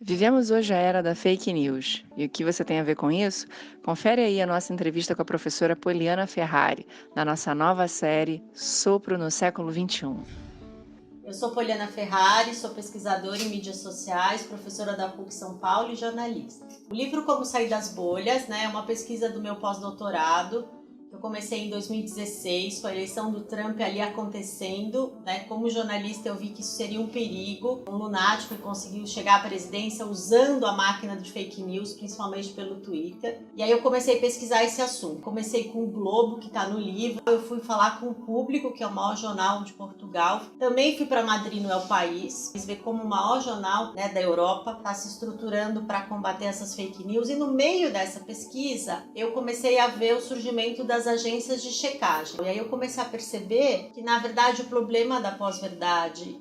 Vivemos hoje a era da fake news. E o que você tem a ver com isso? Confere aí a nossa entrevista com a professora Poliana Ferrari, na nossa nova série Sopro no Século XXI. Eu sou Poliana Ferrari, sou pesquisadora em mídias sociais, professora da PUC São Paulo e jornalista. O livro Como Sair das Bolhas, é uma pesquisa do meu pós-doutorado. Eu comecei em 2016, com a eleição do Trump ali acontecendo, Como jornalista eu vi que isso seria um perigo. Um lunático que conseguiu chegar à presidência usando a máquina de fake news, principalmente pelo Twitter. E aí eu comecei a pesquisar esse assunto. Comecei com o Globo, que está no livro. Eu fui falar com o Público, que é o maior jornal de Portugal. Também fui para Madrid, no El País. Quis ver como o maior jornal da Europa está se estruturando para combater essas fake news. E no meio dessa pesquisa, eu comecei a ver o surgimento das agências de checagem. E aí eu comecei a perceber que, na verdade, o problema da pós-verdade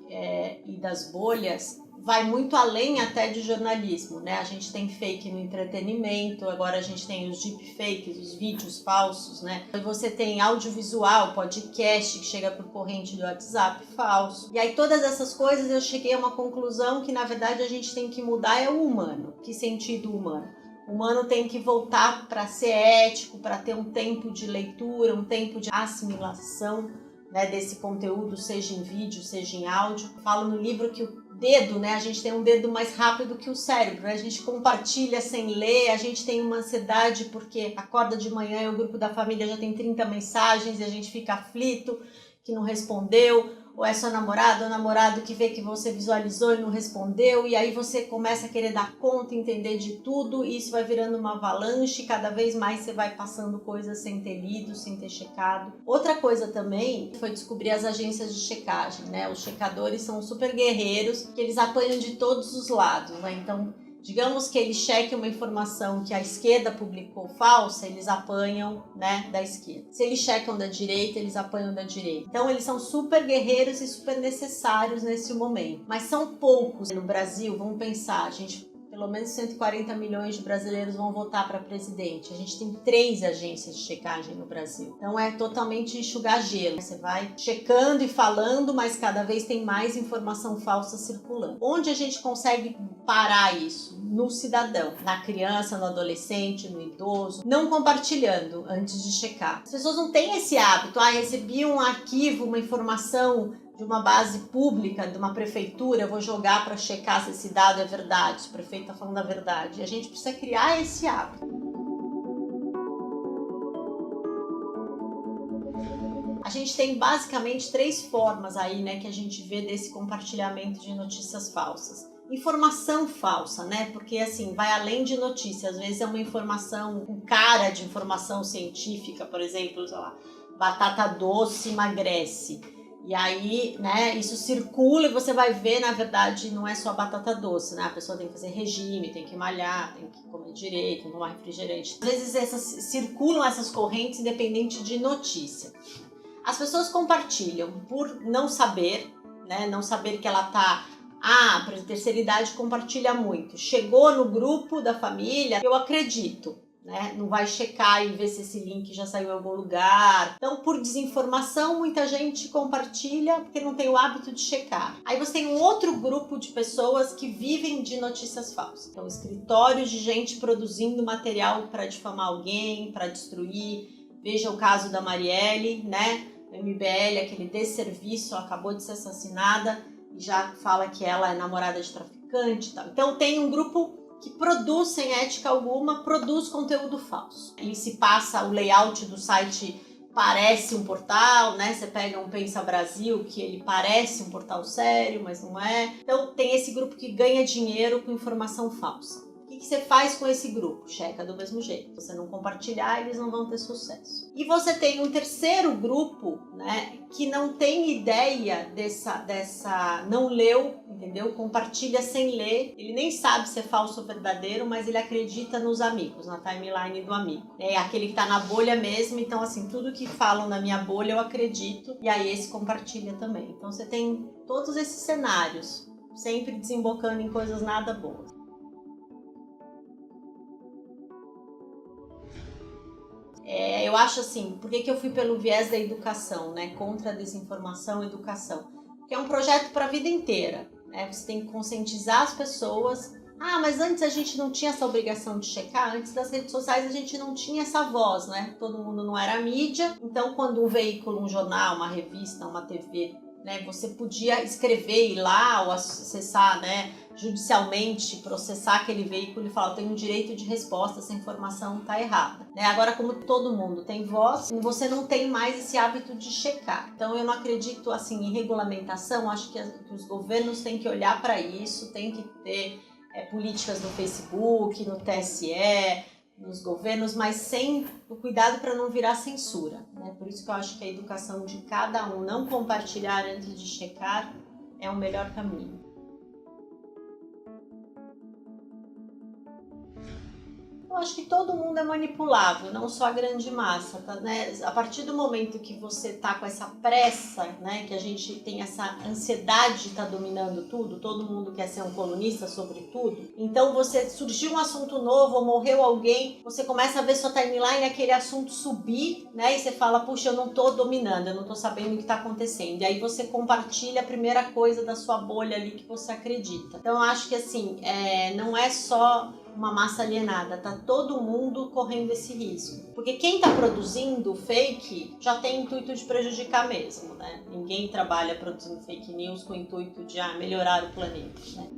e das bolhas vai muito além até de jornalismo, A gente tem fake no entretenimento, agora a gente tem os deepfakes, os vídeos falsos, E você tem audiovisual, podcast que chega por corrente do WhatsApp falso. E aí todas essas coisas eu cheguei a uma conclusão que, na verdade, a gente tem que mudar o humano. Que sentido humano? O humano tem que voltar para ser ético, para ter um tempo de leitura, um tempo de assimilação desse conteúdo, seja em vídeo, seja em áudio. Eu falo no livro que o dedo, a gente tem um dedo mais rápido que o cérebro, A gente compartilha sem ler, a gente tem uma ansiedade porque acorda de manhã e o grupo da família já tem 30 mensagens e a gente fica aflito que não respondeu. Ou é seu namorado ou namorado que vê que você visualizou e não respondeu, e aí você começa a querer dar conta, entender de tudo, e isso vai virando uma avalanche, e cada vez mais você vai passando coisas sem ter lido, sem ter checado. Outra coisa também foi descobrir as agências de checagem, Os checadores são super guerreiros, que eles apanham de todos os lados, Então, digamos que eles chequem uma informação que a esquerda publicou falsa, eles apanham, da esquerda. Se eles checam da direita, eles apanham da direita. Então, eles são super guerreiros e super necessários nesse momento. Mas são poucos. No Brasil, vamos pensar, pelo menos 140 milhões de brasileiros vão votar para presidente. A gente tem 3 agências de checagem no Brasil. Então é totalmente enxugar gelo. Você vai checando e falando, mas cada vez tem mais informação falsa circulando. Onde a gente consegue parar isso? No cidadão, na criança, no adolescente, no idoso, não compartilhando antes de checar. As pessoas não têm esse hábito. Recebi um arquivo, uma informação de uma base pública, de uma prefeitura, eu vou jogar para checar se esse dado é verdade, se o prefeito está falando a verdade. E a gente precisa criar esse hábito. A gente tem basicamente 3 formas aí, que a gente vê desse compartilhamento de notícias falsas. Informação falsa, Porque assim, vai além de notícia. Às vezes é uma informação com cara de informação científica, por exemplo, sei lá, batata doce emagrece. E aí, isso circula e você vai ver, na verdade, não é só batata doce, A pessoa tem que fazer regime, tem que malhar, tem que comer direito, não tomar refrigerante. Às vezes circulam essas correntes independente de notícia. As pessoas compartilham por não saber, Não saber que ela tá... para a terceira idade compartilha muito. Chegou no grupo da família, eu acredito. Não vai checar e ver se esse link já saiu em algum lugar. Então, por desinformação, muita gente compartilha porque não tem o hábito de checar. Aí você tem um outro grupo de pessoas que vivem de notícias falsas. Então, escritórios de gente produzindo material para difamar alguém, para destruir. Veja o caso da Marielle, O MBL, aquele desserviço, acabou de ser assassinada e já fala que ela é namorada de traficante e tal. Então, tem um grupo que produz sem ética alguma, produz conteúdo falso. Ele se passa, o layout do site parece um portal, Você pega um Pensa Brasil, que ele parece um portal sério, mas não é. Então tem esse grupo que ganha dinheiro com informação falsa. O que você faz com esse grupo? Checa do mesmo jeito. Se você não compartilhar, eles não vão ter sucesso. E você tem um terceiro grupo, que não tem ideia dessa... não leu, entendeu? Compartilha sem ler. Ele nem sabe se é falso ou verdadeiro, mas ele acredita nos amigos, na timeline do amigo. É aquele que tá na bolha mesmo, então assim, tudo que falam na minha bolha eu acredito, e aí esse compartilha também. Então você tem todos esses cenários, sempre desembocando em coisas nada boas. Eu acho assim, por que eu fui pelo viés da educação, Contra a desinformação e educação? Porque é um projeto para a vida inteira, Você tem que conscientizar as pessoas Ah, mas antes a gente não tinha essa obrigação de checar, antes das redes sociais a gente não tinha essa voz, né? Todo mundo não era mídia, então quando um veículo, um jornal, uma revista, uma TV, né, você podia escrever, ir lá ou acessar, né, judicialmente, processar aquele veículo e falar, eu tenho um direito de resposta, essa informação está errada. Né? Agora, como todo mundo tem voz, você não tem mais esse hábito de checar. Então, eu não acredito assim em regulamentação, acho que os governos têm que olhar para isso, tem que ter políticas no Facebook, no TSE, nos governos, mas sem o cuidado para não virar censura. Né? Por isso que eu acho que a educação de cada um, não compartilhar antes de checar, é o melhor caminho. Eu acho que todo mundo é manipulável, não só a grande massa, tá, né? A partir do momento que você tá com essa pressa, né, que a gente tem essa ansiedade de estar dominando tudo, todo mundo quer ser um colunista sobre tudo, então você surgiu um assunto novo ou morreu alguém, você começa a ver sua timeline, aquele assunto subir, né, e você fala, puxa, eu não tô dominando, eu não tô sabendo o que tá acontecendo, e aí você compartilha a primeira coisa da sua bolha ali que você acredita. Então eu acho que assim, não é só uma massa alienada, tá todo mundo correndo esse risco. Porque quem tá produzindo fake já tem intuito de prejudicar mesmo, né? Ninguém trabalha produzindo fake news com o intuito de melhorar o planeta, né?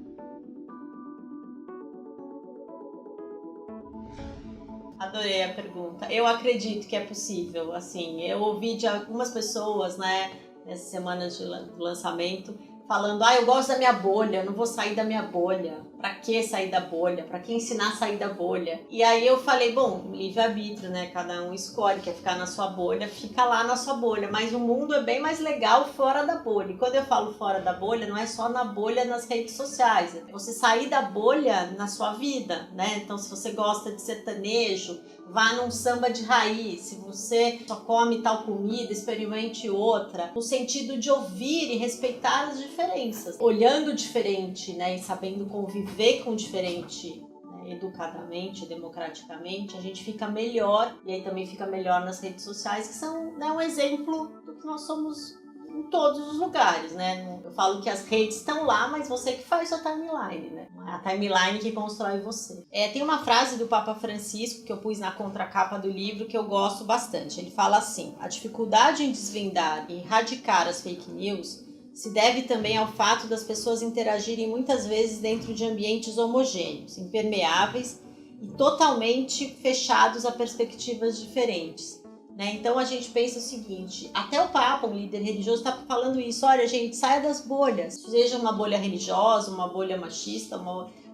Adorei a pergunta. Eu acredito que é possível, assim, eu ouvi de algumas pessoas, né, nessas semanas de lançamento, falando, eu gosto da minha bolha, eu não vou sair da minha bolha. Pra que sair da bolha? Pra que ensinar a sair da bolha? E aí eu falei, bom, livre-arbítrio, né? Cada um escolhe, quer ficar na sua bolha, fica lá na sua bolha. Mas o mundo é bem mais legal fora da bolha. E quando eu falo fora da bolha, não é só na bolha nas redes sociais. É você sair da bolha na sua vida, né? Então, se você gosta de sertanejo, vá num samba de raiz. Se você só come tal comida, experimente outra. No sentido de ouvir e respeitar as diferenças. Olhando diferente, né? E sabendo conviver com o diferente, né? Educadamente, democraticamente, a gente fica melhor. E aí também fica melhor nas redes sociais, que são, né, um exemplo do que nós somos em todos os lugares, né? Eu falo que as redes estão lá, mas você que faz sua timeline, né? Não é a timeline que constrói você. Tem uma frase do Papa Francisco que eu pus na contracapa do livro que eu gosto bastante. Ele fala assim: a dificuldade em desvendar e erradicar as fake news se deve também ao fato das pessoas interagirem muitas vezes dentro de ambientes homogêneos, impermeáveis e totalmente fechados a perspectivas diferentes. Né? Então a gente pensa o seguinte, até o Papa, um líder religioso, está falando isso, olha gente, saia das bolhas, seja uma bolha religiosa, uma bolha machista,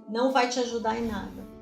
não vai te ajudar em nada.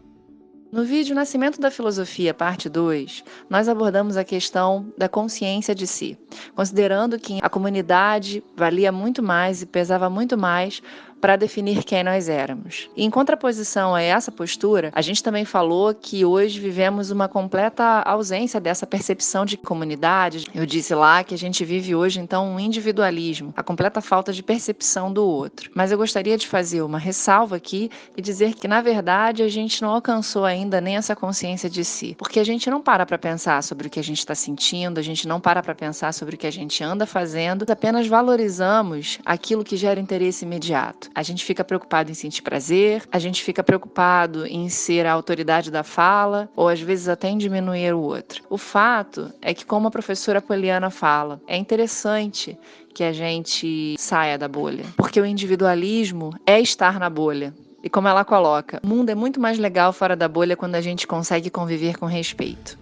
No vídeo Nascimento da Filosofia, parte 2, nós abordamos a questão da consciência de si, considerando que a comunidade valia muito mais e pesava muito mais para definir quem nós éramos. E em contraposição a essa postura, a gente também falou que hoje vivemos uma completa ausência dessa percepção de comunidade. Eu disse lá que a gente vive hoje, então, um individualismo, a completa falta de percepção do outro. Mas eu gostaria de fazer uma ressalva aqui e dizer que, na verdade, a gente não alcançou ainda nem essa consciência de si, porque a gente não para pensar sobre o que a gente está sentindo, a gente não para pensar sobre o que a gente anda fazendo, apenas valorizamos aquilo que gera interesse imediato. A gente fica preocupado em sentir prazer, a gente fica preocupado em ser a autoridade da fala, ou às vezes até em diminuir o outro. O fato é que, como a professora Poliana fala, é interessante que a gente saia da bolha, porque o individualismo é estar na bolha. E como ela coloca, o mundo é muito mais legal fora da bolha quando a gente consegue conviver com respeito.